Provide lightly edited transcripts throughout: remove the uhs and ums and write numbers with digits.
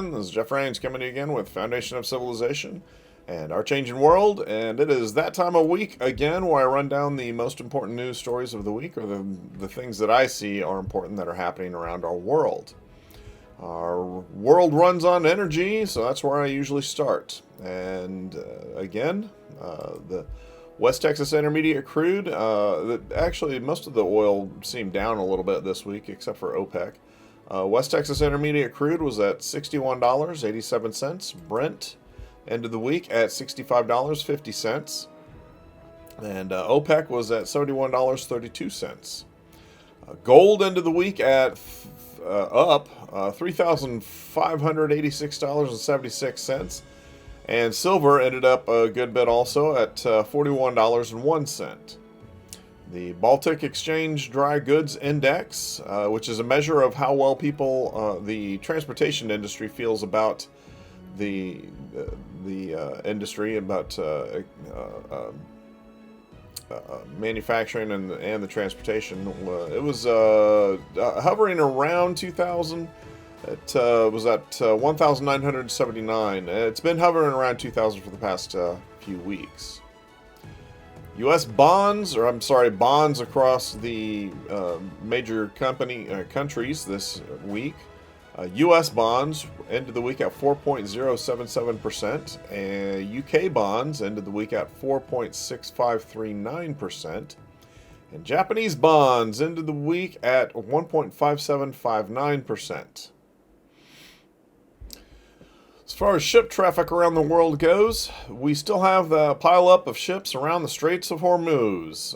again. This is Jeff Rains coming to you again with Foundation of Civilization and Our Changing World. And it is that time of week again where I run down the most important news stories of the week, or the things that I see are important that are happening around our world. Our world runs on energy, so that's where I usually start. And again, the West Texas Intermediate crude, actually most of the oil seemed down a little bit this week, except for OPEC. West Texas Intermediate crude was at $61.87. Brent ended the week at $65.50. And OPEC was at $71.32. Gold ended the week at up $3,586.76. And silver ended up a good bit also at $41.01. The Baltic Exchange Dry Goods Index, which is a measure of how well the transportation industry feels about the industry, about manufacturing and the transportation. It was hovering around 2,000. It was at 1,979. It's been hovering around 2,000 for the past few weeks. U.S. bonds across the major countries this week. U.S. bonds ended the week at 4.077%, and U.K. bonds ended the week at 4.6539%, and Japanese bonds ended the week at 1.5759%. As far as ship traffic around the world goes, we still have the pileup of ships around the Straits of Hormuz.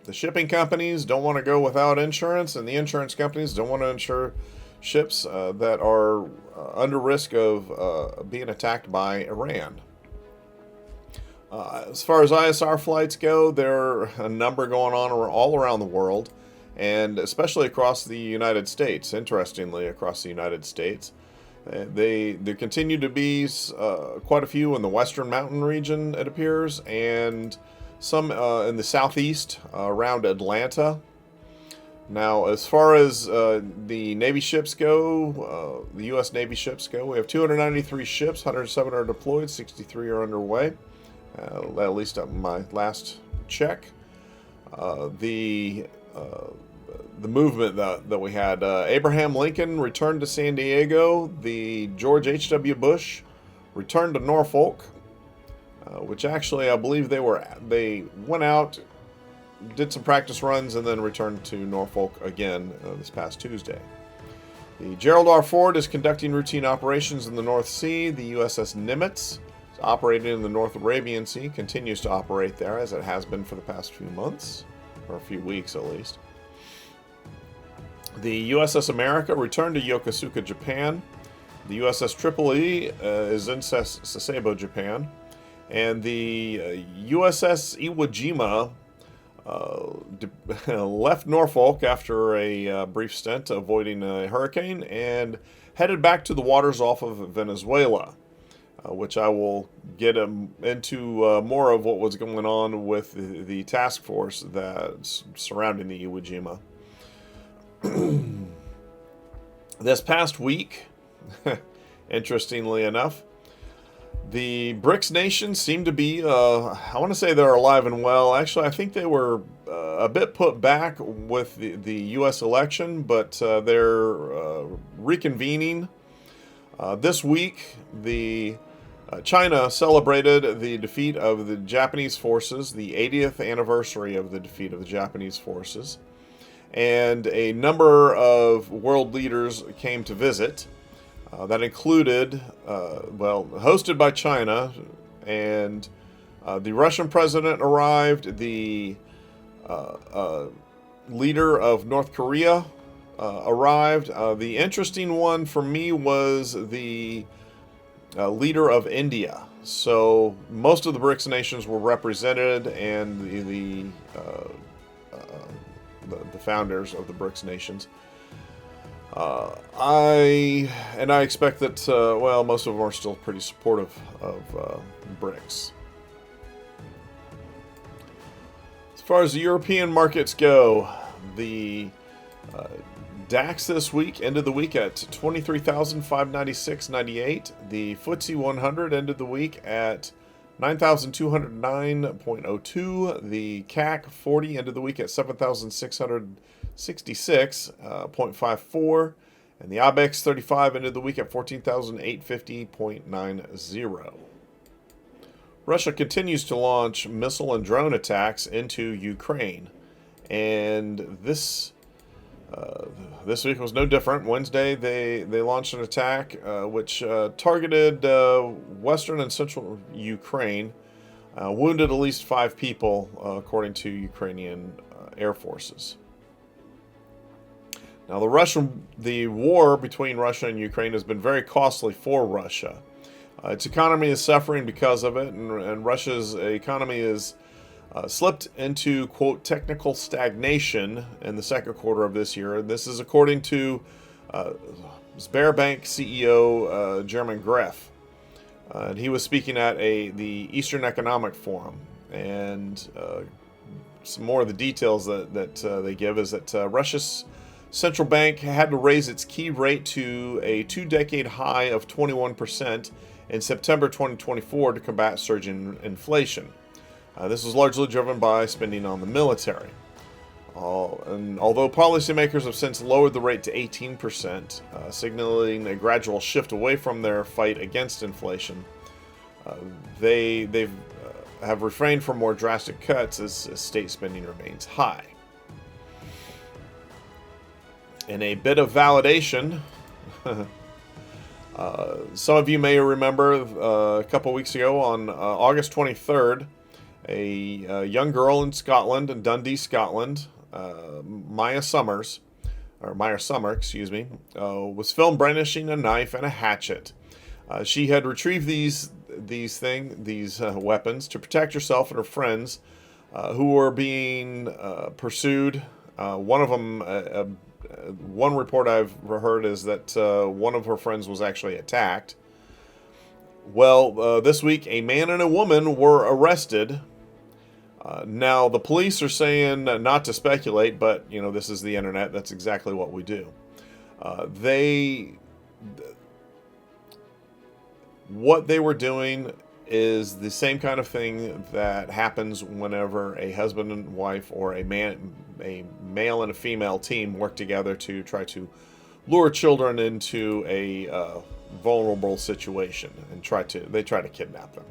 The shipping companies don't want to go without insurance, and the insurance companies don't want to insure ships that are under risk of being attacked by Iran. As far as ISR flights go, there are a number going on all around the world, and especially across the United States. Interestingly, across the United States, there continue to be quite a few in the Western Mountain region, it appears, and some in the southeast around Atlanta. Now, as far as the Navy ships go, the U.S. Navy ships go, we have 293 ships, 107 are deployed, 63 are underway, at least at my last check. The movement that we had, Abraham Lincoln returned to San Diego. The George H.W. Bush returned to Norfolk, which actually I believe they went out, did some practice runs, and then returned to Norfolk again this past Tuesday. The Gerald R. Ford is conducting routine operations in the North Sea. The USS Nimitz is operating in the North Arabian Sea, continues to operate there as it has been for the past few months, or a few weeks at least. The USS America returned to Yokosuka, Japan. The USS Tripoli is in Sasebo, Japan. And the USS Iwo Jima left Norfolk after a brief stint avoiding a hurricane and headed back to the waters off of Venezuela, which I will get into more of what was going on with the task force that's surrounding the Iwo Jima. This past week, interestingly enough, the BRICS nations seem to be, I want to say they're alive and well. Actually, I think they were a bit put back with the U.S. election, but they're reconvening. This week, China celebrated the defeat of the Japanese forces, the 80th anniversary of the defeat of the Japanese forces. And a number of world leaders came to visit. That included, hosted by China, and the Russian president arrived, the leader of North Korea arrived. The interesting one for me was the leader of India. So most of the BRICS nations were represented, and the founders of the BRICS nations. I expect that, most of them are still pretty supportive of BRICS. As far as the European markets go, the DAX this week ended the week at 23,596.98. The FTSE 100 ended the week at 9,209.02. The CAC 40 ended the week at 7,666.54. And the IBEX 35 ended the week at 14,850.90. Russia continues to launch missile and drone attacks into Ukraine. And this week was no different. Wednesday, they launched an attack which targeted western and central Ukraine, wounded at least 5 people, according to Ukrainian air forces. Now, the war between Russia and Ukraine has been very costly for Russia. Its economy is suffering because of it, and Russia's economy is slipped into, quote, technical stagnation in the second quarter of this year. This is according to Sberbank CEO German Gref. And he was speaking at the Eastern Economic Forum. And some more of the details that they give is that Russia's central bank had to raise its key rate to a 2-decade high of 21% in September 2024 to combat surging inflation. This was largely driven by spending on the military. And although policymakers have since lowered the rate to 18%, signaling a gradual shift away from their fight against inflation, they have refrained from more drastic cuts as state spending remains high. In a bit of validation, some of you may remember a couple weeks ago on August 23rd, a young girl in Scotland, in Dundee, Scotland, Maya Summer, was filmed brandishing a knife and a hatchet. She had retrieved these weapons to protect herself and her friends, who were being pursued. One of them, one report I've heard is that one of her friends was actually attacked. Well, this week, a man and a woman were arrested. Now, the police are saying not to speculate, but, this is the internet. That's exactly what we do. What they were doing is the same kind of thing that happens whenever a husband and wife or a male and a female team work together to try to lure children into a vulnerable situation and try to kidnap them.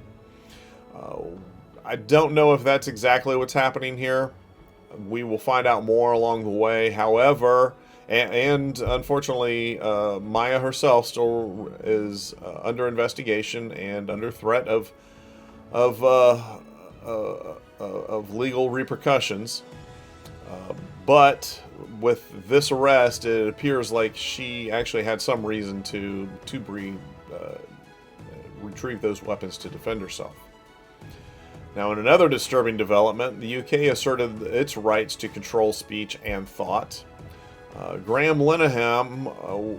I don't know if that's exactly what's happening here. We will find out more along the way. However, and unfortunately, Maya herself still is under investigation and under threat of legal repercussions. But with this arrest, it appears like she actually had some reason to retrieve those weapons to defend herself. Now, in another disturbing development, the UK asserted its rights to control speech and thought. Graham Linehan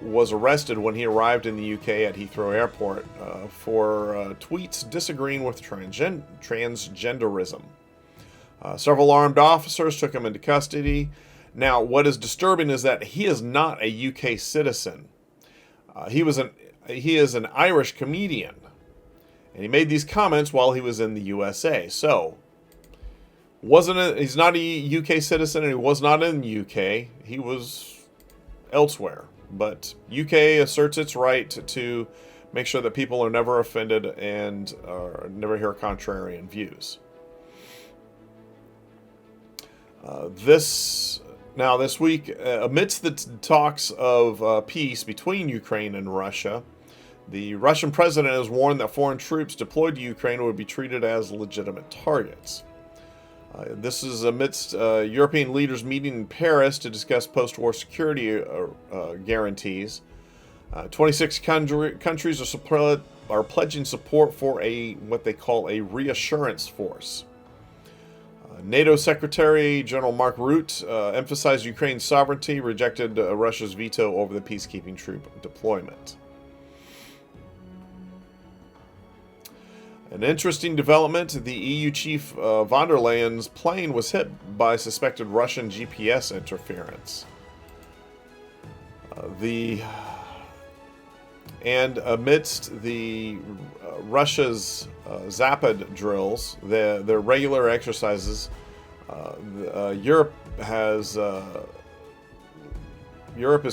was arrested when he arrived in the UK at Heathrow Airport for tweets disagreeing with transgenderism. Several armed officers took him into custody. Now, what is disturbing is that he is not a UK citizen. He is an Irish comedian, and he made these comments while he was in the USA. So, he's not a UK citizen, and he was not in the UK. He was elsewhere. But UK asserts its right to make sure that people are never offended and never hear contrarian views. This week, amidst the talks of peace between Ukraine and Russia, the Russian president has warned that foreign troops deployed to Ukraine would be treated as legitimate targets. This is amidst European leaders meeting in Paris to discuss post-war security guarantees. 26 countries are pledging support for what they call a reassurance force. NATO Secretary General Mark Rutte emphasized Ukraine's sovereignty, rejected Russia's veto over the peacekeeping troop deployment. An interesting development, the EU chief von der Leyen's plane was hit by suspected Russian GPS interference. The And amidst the Russia's Zapad drills, their regular exercises, Europe is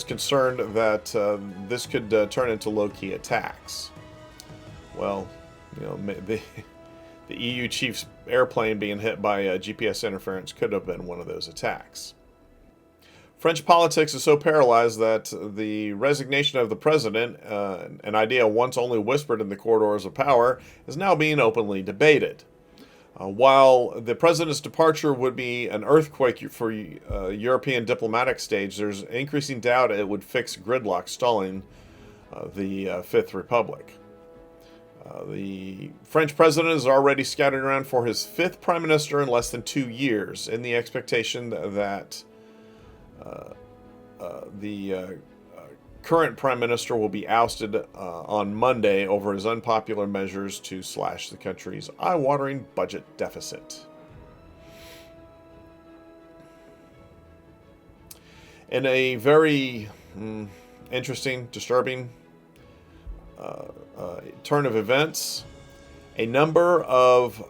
concerned that this could turn into low-key attacks. Well, the EU chief's airplane being hit by GPS interference could have been one of those attacks. French politics is so paralyzed that the resignation of the president, an idea once only whispered in the corridors of power, is now being openly debated. While the president's departure would be an earthquake for European diplomatic stage, there's increasing doubt it would fix gridlock stalling the Fifth Republic. The French president is already scouting around for his fifth prime minister in less than 2 years, in the expectation that the current prime minister will be ousted on Monday over his unpopular measures to slash the country's eye-watering budget deficit. In a very interesting, disturbing turn of events, a number of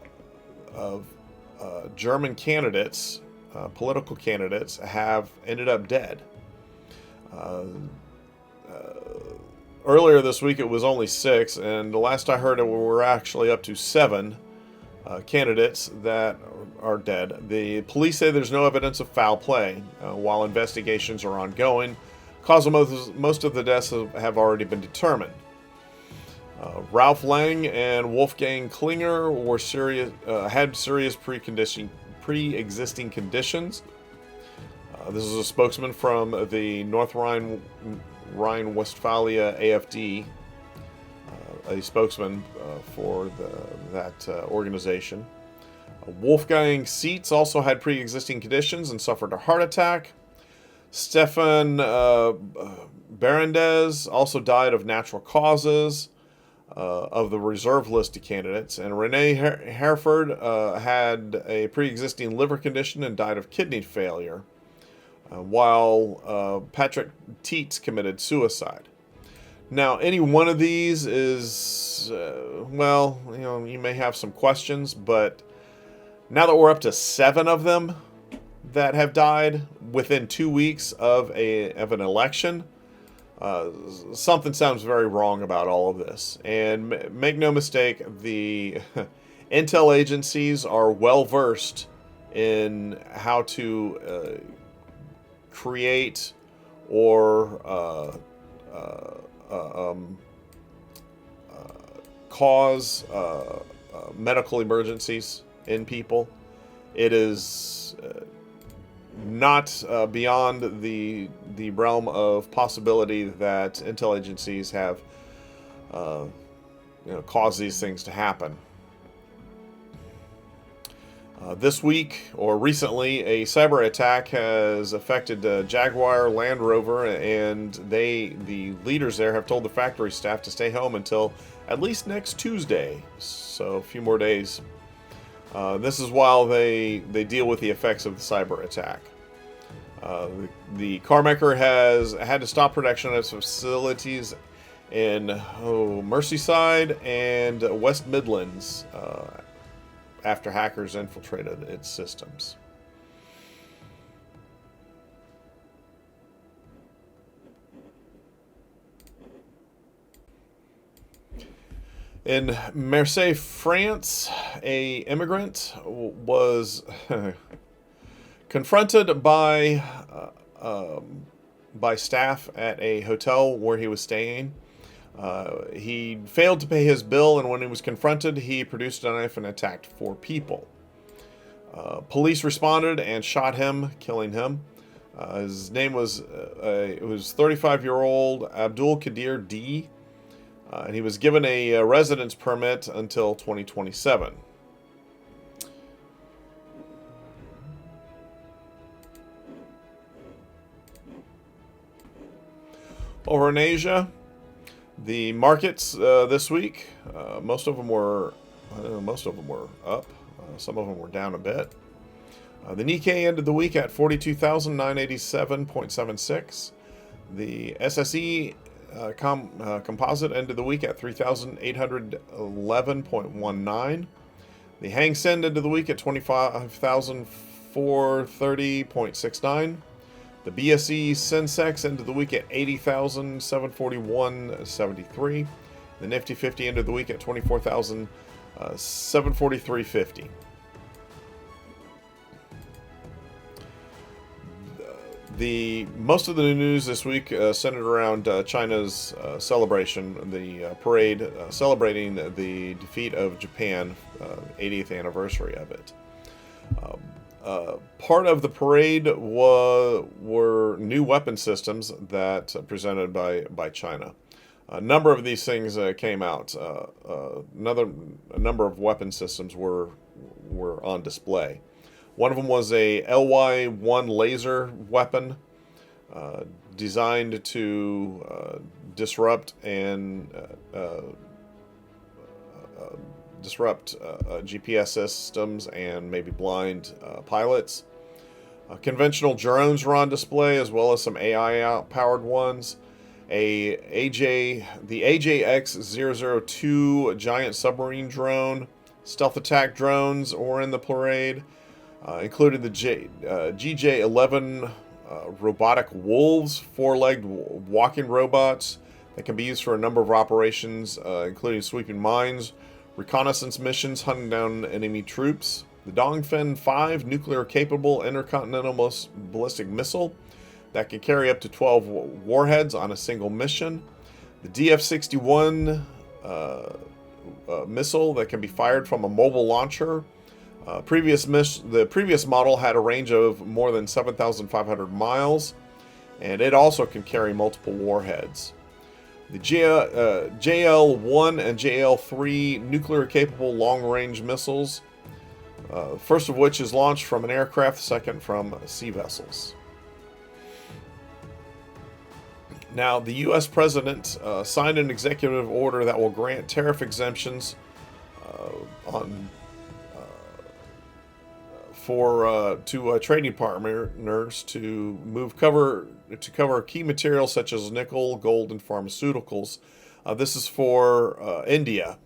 German candidates, political candidates, have ended up dead. Earlier this week it was only 6, and the last I heard we're actually up to 7 candidates that are dead. The police say there's no evidence of foul play, while investigations are ongoing. Cause of most of the deaths have already been determined. Ralph Lang and Wolfgang Klinger had serious pre-existing conditions. This is a spokesman from the North Rhine-Westphalia AfD, a spokesman for that organization. Wolfgang Seitz also had pre-existing conditions and suffered a heart attack. Stefan Berendez also died of natural causes of the reserve list of candidates. And Renee Herford had a pre-existing liver condition and died of kidney failure, while Patrick Tietz committed suicide. Now, any one of these is, you may have some questions, but now that we're up to 7 of them that have died within 2 weeks of an election, something sounds very wrong about all of this. And make no mistake, the intel agencies are well versed in how to create or cause medical emergencies in people. It is not beyond the realm of possibility that intel agencies have caused these things to happen. This week, or recently, a cyber attack has affected Jaguar-Land Rover, and the leaders there have told the factory staff to stay home until at least next Tuesday, so a few more days. This is while they deal with the effects of the cyber attack. The carmaker has had to stop production at its facilities in Merseyside and West Midlands after hackers infiltrated its systems. In Marseille, France, a immigrant was confronted by staff at a hotel where he was staying. He failed to pay his bill, and when he was confronted, he produced a knife and attacked 4 people. Police responded and shot him, killing him. His name was 35-year-old Abdul Kadir D. And he was given a residence permit until 2027. Over in Asia, the markets this week, most of them were up. Some of them were down a bit. The Nikkei ended the week at 42,987.76. The SSE composite ended the week at 3,811.19. The Hang Seng ended the week at 25,430.69. The BSE Sensex ended the week at 80,741.73. The Nifty 50 ended the week at 24,743.50. Most of the news this week centered around China's celebration, the parade celebrating the defeat of Japan, 80th anniversary of it. Part of the parade were new weapon systems that presented by China. A number of these things came out. A number of weapon systems were on display. One of them was a LY-1 laser weapon designed to disrupt GPS systems and maybe blind pilots. Conventional drones were on display, as well as some AI-powered ones. The AJX-002 giant submarine drone. Stealth attack drones were in the parade. Included the GJ-11 robotic wolves, four-legged walking robots that can be used for a number of operations, including sweeping mines, reconnaissance missions, hunting down enemy troops. The Dongfeng 5 nuclear-capable intercontinental ballistic missile that can carry up to 12 warheads on a single mission. The DF-61 missile that can be fired from a mobile launcher. The previous model had a range of more than 7,500 miles, and it also can carry multiple warheads. The JL-1 and JL-3 nuclear-capable long-range missiles, first of which is launched from an aircraft, the second from sea vessels. Now, the U.S. President signed an executive order that will grant tariff exemptions to trading partners to cover key materials such as nickel, gold, and pharmaceuticals. This is for India,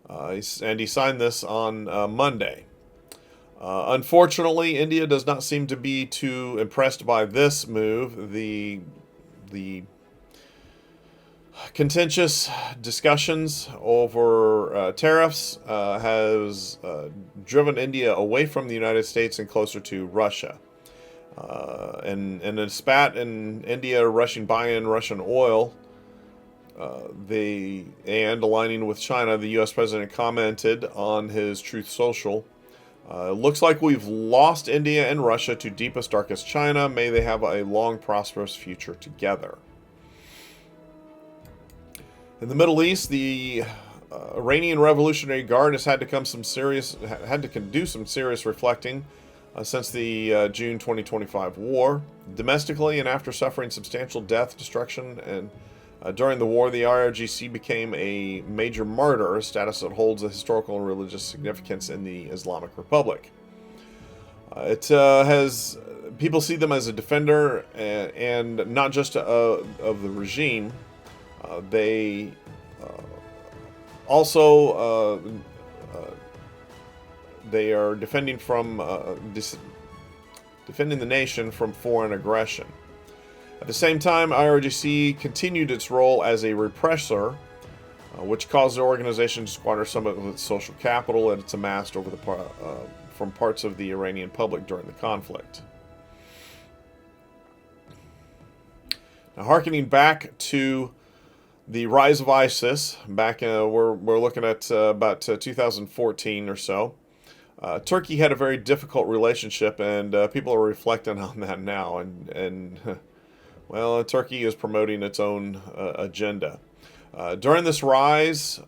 and he signed this on Monday. Unfortunately, India does not seem to be too impressed by this move. The contentious discussions over tariffs has driven India away from the United States and closer to Russia. And a spat in India rushing buying Russian oil, and aligning with China, the U.S. president commented on his Truth Social. Looks like we've lost India and Russia to deepest, darkest China. May they have a long, prosperous future together. In the Middle East, the Iranian Revolutionary Guard has had to do some serious reflecting since the June 2025 war. Domestically, and after suffering substantial death, destruction, and during the war, the IRGC became a major martyr, a status that holds a historical and religious significance in the Islamic Republic. People see them as a defender and not just of the regime. They are defending the nation from foreign aggression. At the same time, IRGC continued its role as a repressor, which caused the organization to squander some of its social capital that it's amassed from parts of the Iranian public during the conflict. Now, hearkening back to the rise of ISIS, we're looking at about 2014 or so. Turkey had a very difficult relationship, and people are reflecting on that now. And well, Turkey is promoting its own agenda. During this rise,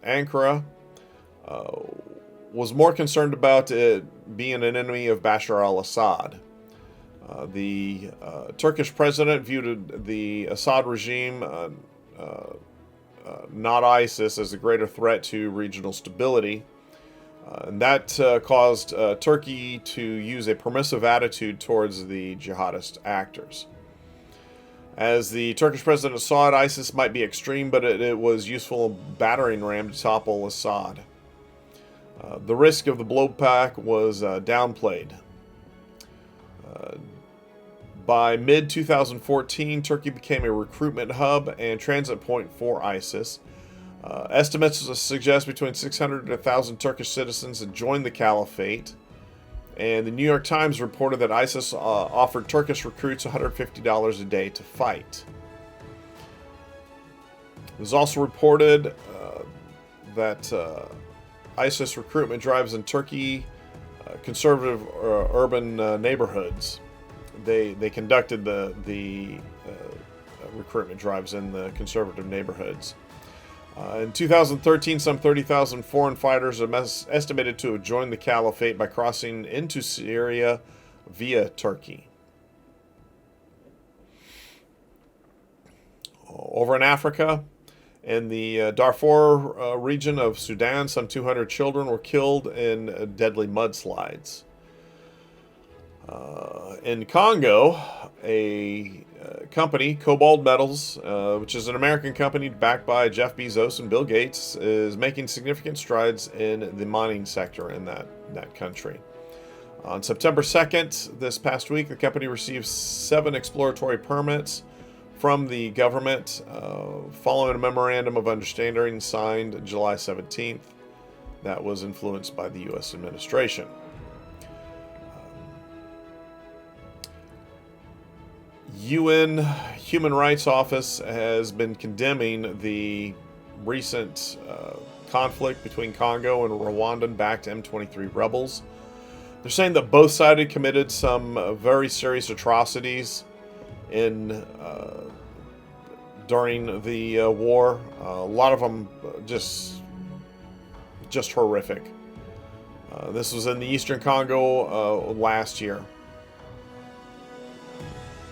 Ankara was more concerned about being an enemy of Bashar al-Assad. The Turkish president viewed the Assad regime, not ISIS, as a greater threat to regional stability. And that caused Turkey to use a permissive attitude towards the jihadist actors. As the Turkish president saw it, ISIS might be extreme, but it was useful battering ram to topple Assad. The risk of the blowback was downplayed. By mid-2014, Turkey became a recruitment hub and transit point for ISIS. Estimates suggest between 600 and 1,000 Turkish citizens had joined the caliphate. And the New York Times reported that ISIS offered Turkish recruits $150 a day to fight. It was also reported that ISIS recruitment drives in Turkey, conservative urban neighborhoods. They conducted the recruitment drives in the conservative neighborhoods. In 2013, some 30,000 foreign fighters are estimated to have joined the caliphate by crossing into Syria via Turkey. Over in Africa, in the Darfur region of Sudan, some 200 children were killed in deadly mudslides. In Congo, a company, Cobalt Metals, which is an American company backed by Jeff Bezos and Bill Gates, is making significant strides in the mining sector in that country. On September 2nd, this past week, the company received 7 exploratory permits from the government following a memorandum of understanding signed July 17th that was influenced by the U.S. administration. UN Human Rights Office has been condemning the recent conflict between Congo and Rwandan-backed M23 rebels. They're saying that both sides committed some very serious atrocities during the war. A lot of them just horrific. This was in the eastern Congo last year.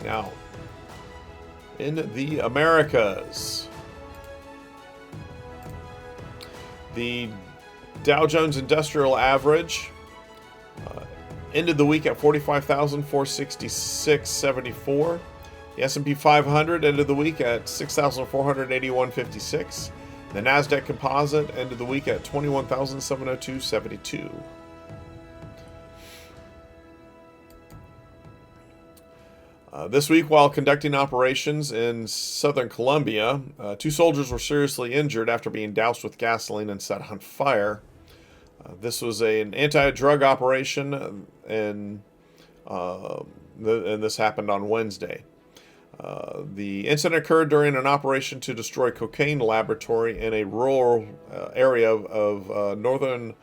Now, in the Americas, the Dow Jones Industrial Average ended the week at 45,466.74. The S&P 500 ended the week at 6,481.56. The NASDAQ Composite ended the week at 21,702.72. This week, while conducting operations in southern Colombia, 2 soldiers were seriously injured after being doused with gasoline and set on fire. This was an anti-drug operation, and this happened on Wednesday. The incident occurred during an operation to destroy a cocaine laboratory in a rural area of northern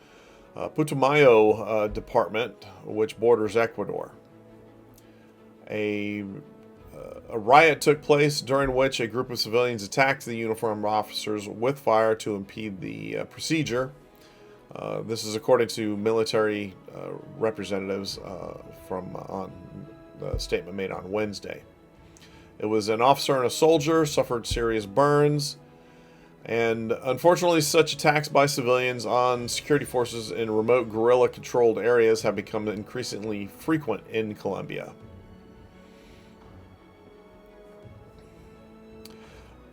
Putumayo department, which borders Ecuador. A riot took place during which a group of civilians attacked the uniformed officers with fire to impede the procedure. This is according to military representatives from the statement made on Wednesday. It was an officer and a soldier suffered serious burns, and unfortunately such attacks by civilians on security forces in remote guerrilla-controlled areas have become increasingly frequent in Colombia.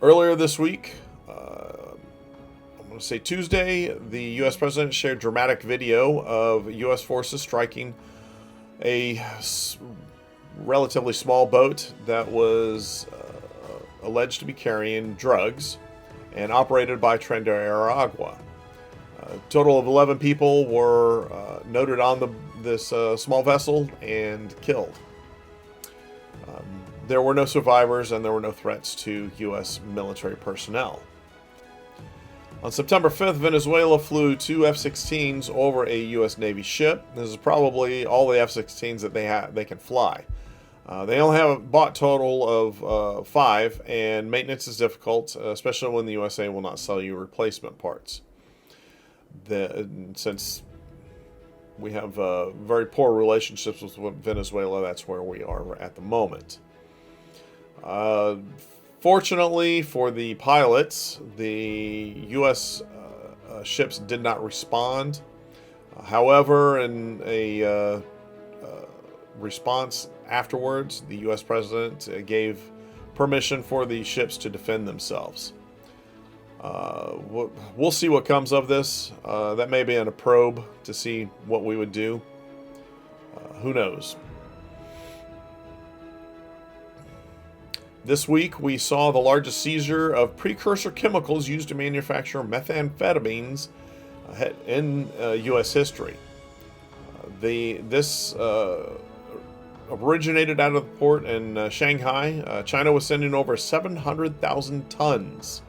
Earlier this week, I'm going to say Tuesday, the U.S. president shared dramatic video of U.S. forces striking a relatively small boat that was alleged to be carrying drugs and operated by Tren de Aragua. A total of 11 people were noted on this small vessel and killed. There were no survivors and there were no threats to U.S. military personnel. On September 5th, Venezuela flew 2 F-16s over a U.S. Navy ship. This is probably all the F-16s that they can fly. They only have a bought total of 5, and maintenance is difficult, especially when the USA will not sell you replacement parts. Since we have very poor relationships with Venezuela, that's where we are at the moment. Fortunately for the pilots, the U.S. ships did not respond. However, in a response afterwards, the U.S. president gave permission for the ships to defend themselves. We'll see what comes of this. That may be in a probe to see what we would do. Who knows? This week, we saw the largest seizure of precursor chemicals used to manufacture methamphetamines in U.S. history. This originated out of the port in Shanghai. China was sending over 700,000 tons,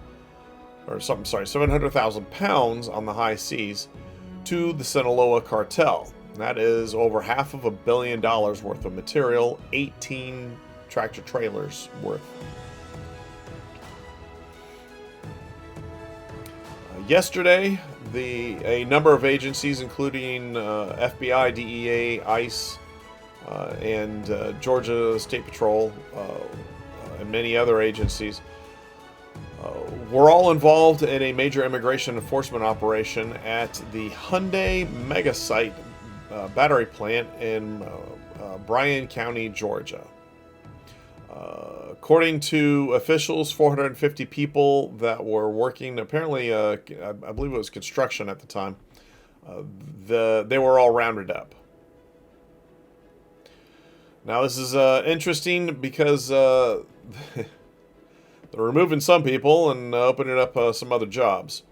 or something, sorry, 700,000 pounds on the high seas to the Sinaloa cartel. That is over $500 million worth of material, 18 tractor trailers worth. Yesterday, a number of agencies, including FBI, DEA, ICE, and Georgia State Patrol, and many other agencies, were all involved in a major immigration enforcement operation at the Hyundai mega site battery plant in Bryan County, Georgia. According to officials, 450 people that were working, apparently, I believe it was construction at the time, they were all rounded up. Now, this is interesting because they're removing some people and opening up some other jobs.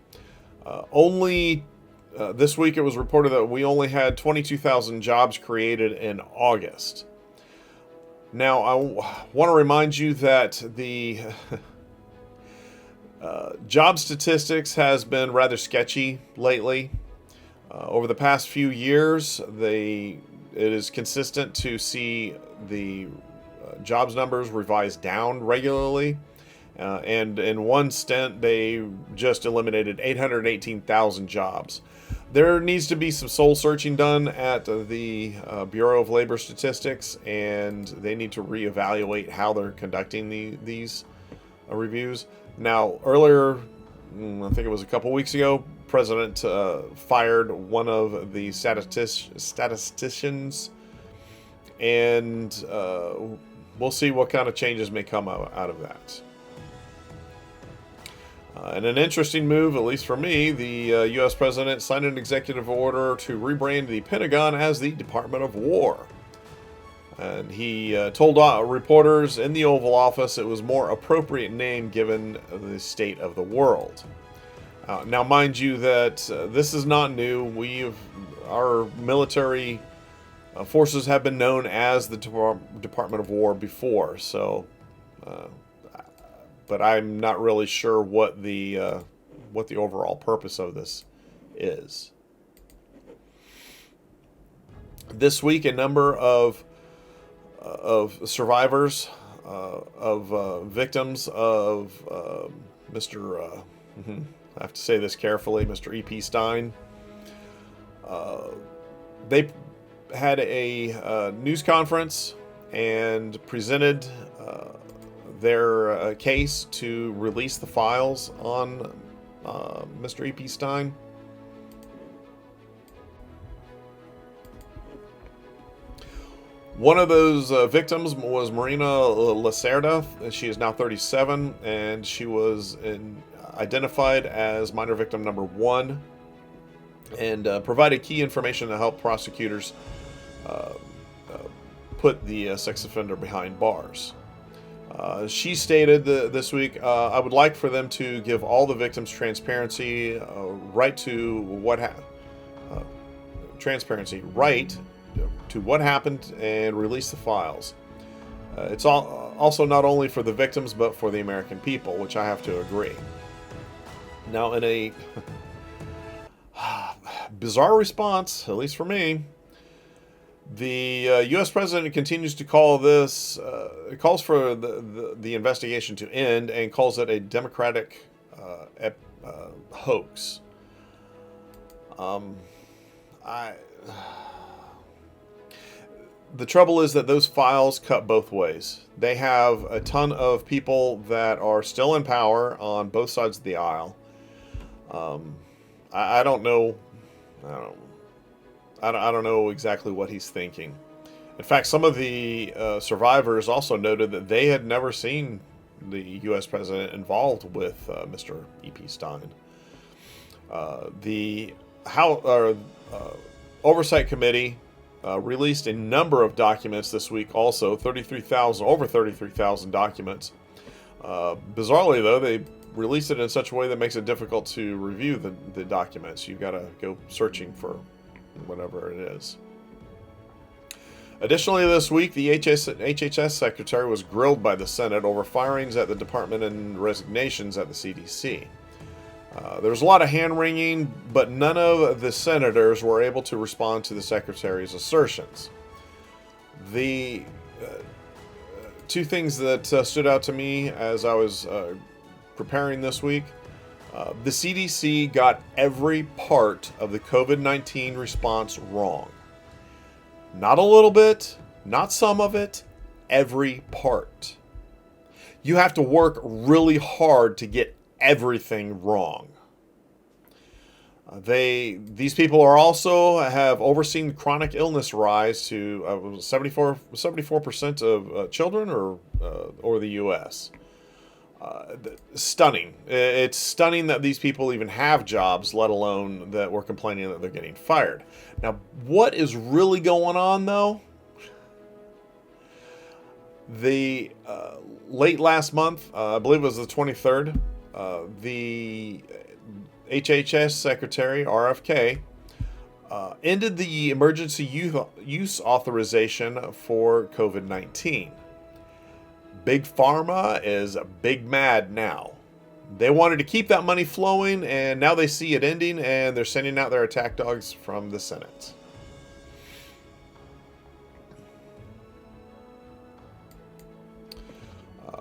This week it was reported that we only had 22,000 jobs created in August. Now, I want to remind you that the job statistics has been rather sketchy lately. Over the past few years, it is consistent to see the jobs numbers revised down regularly. And in one stint, they just eliminated 818,000 jobs. There needs to be some soul searching done at the Bureau of Labor Statistics, and they need to reevaluate how they're conducting these reviews. Now, earlier, I think it was a couple weeks ago, President fired one of the statisticians, and we'll see what kind of changes may come out of that. In an interesting move, at least for me, the U.S. president signed an executive order to rebrand the Pentagon as the Department of War. And he told reporters in the Oval Office it was a more appropriate name given the state of the world. Now, mind you that this is not new. Our military forces have been known as the Department of War before, so... but I'm not really sure what the overall purpose of this is. This week, a number of survivors, of victims of Mr. I have to say this carefully, Mr. E.P. Stein. They had a news conference and presented their case to release the files on Mr. E.P. Stein. One of those victims was Marina Lacerda. She is now 37, and she was identified as minor victim number 1 and provided key information to help prosecutors put the sex offender behind bars. She stated this week, I would like for them to give all the victims transparency, right to what happened, and release the files. It's also not only for the victims, but for the American people, which I have to agree. Now, in a bizarre response, at least for me, the U.S. president continues to call this, calls for the investigation to end and calls it a Democratic hoax. The trouble is that those files cut both ways. They have a ton of people that are still in power on both sides of the aisle. I don't know. I don't know exactly what he's thinking. In fact, some of the survivors also noted that they had never seen the U.S. president involved with Mr. E.P. Stein. The Oversight Committee released a number of documents this week also, over 33,000 documents. Bizarrely, though, they released it in such a way that makes it difficult to review the documents. You've got to go searching for whatever it is. Additionally, this week, the HHS secretary was grilled by the Senate over firings at the department and resignations at the CDC. There was a lot of hand-wringing, but none of the senators were able to respond to the secretary's assertions. The two things that stood out to me as I was preparing this week, the CDC got every part of the COVID-19 response wrong. Not a little bit, not some of it, every part. You have to work really hard to get everything wrong. These people are also have overseen chronic illness rise to 74% of children or the U.S. Stunning. It's stunning that these people even have jobs, let alone that we're complaining that they're getting fired. Now, what is really going on, though? The late last month, I believe it was the 23rd, the HHS Secretary, RFK, ended the emergency use authorization for COVID-19. Big Pharma is big mad now. They wanted to keep that money flowing, and now they see it ending, and they're sending out their attack dogs from the Senate.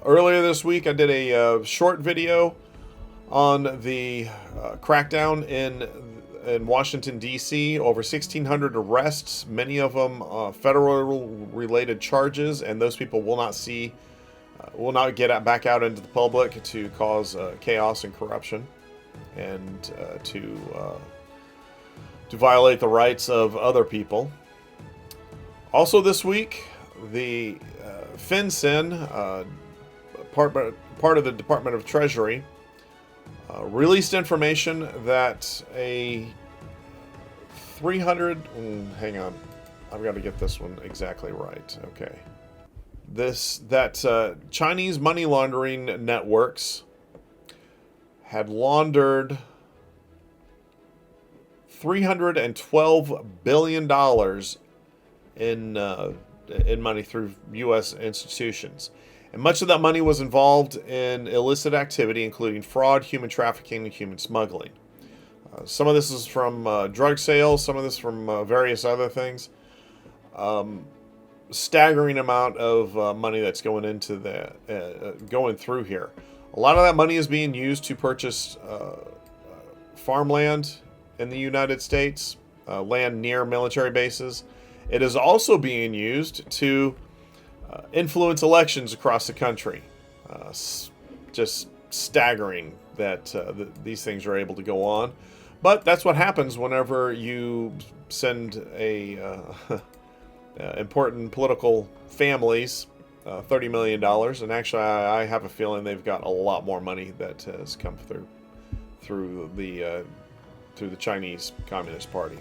Earlier this week, I did a short video on the crackdown in Washington, D.C. Over 1,600 arrests, many of them federal-related charges, and those people will not get back out into the public to cause chaos and corruption, and to violate the rights of other people. Also this week, the FinCEN, part of the Department of Treasury, released information that hang on, I've got to get this one exactly right. Okay. That Chinese money laundering networks had laundered $312 billion in money through U.S. institutions. And much of that money was involved in illicit activity, including fraud, human trafficking, and human smuggling. Some of this is from drug sales, some of this from various other things. Staggering amount of money that's going into going through here. A lot of that money is being used to purchase farmland in the United States, land near military bases. It is also being used to influence elections across the country. Just staggering that these things are able to go on. But that's what happens whenever you send important political families $30 million. And actually, I have a feeling they've got a lot more money that has come through the Chinese Communist Party.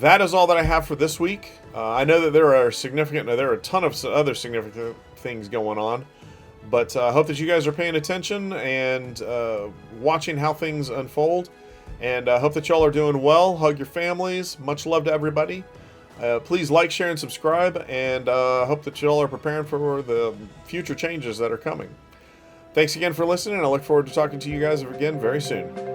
That is all that I have for this week. I know that there are a ton of other significant things going on, but I hope that you guys are paying attention and watching how things unfold. And I hope that y'all are doing well. Hug your families. Much love to everybody. Please like, share, and subscribe. And I hope that y'all are preparing for the future changes that are coming. Thanks again for listening. I look forward to talking to you guys again very soon.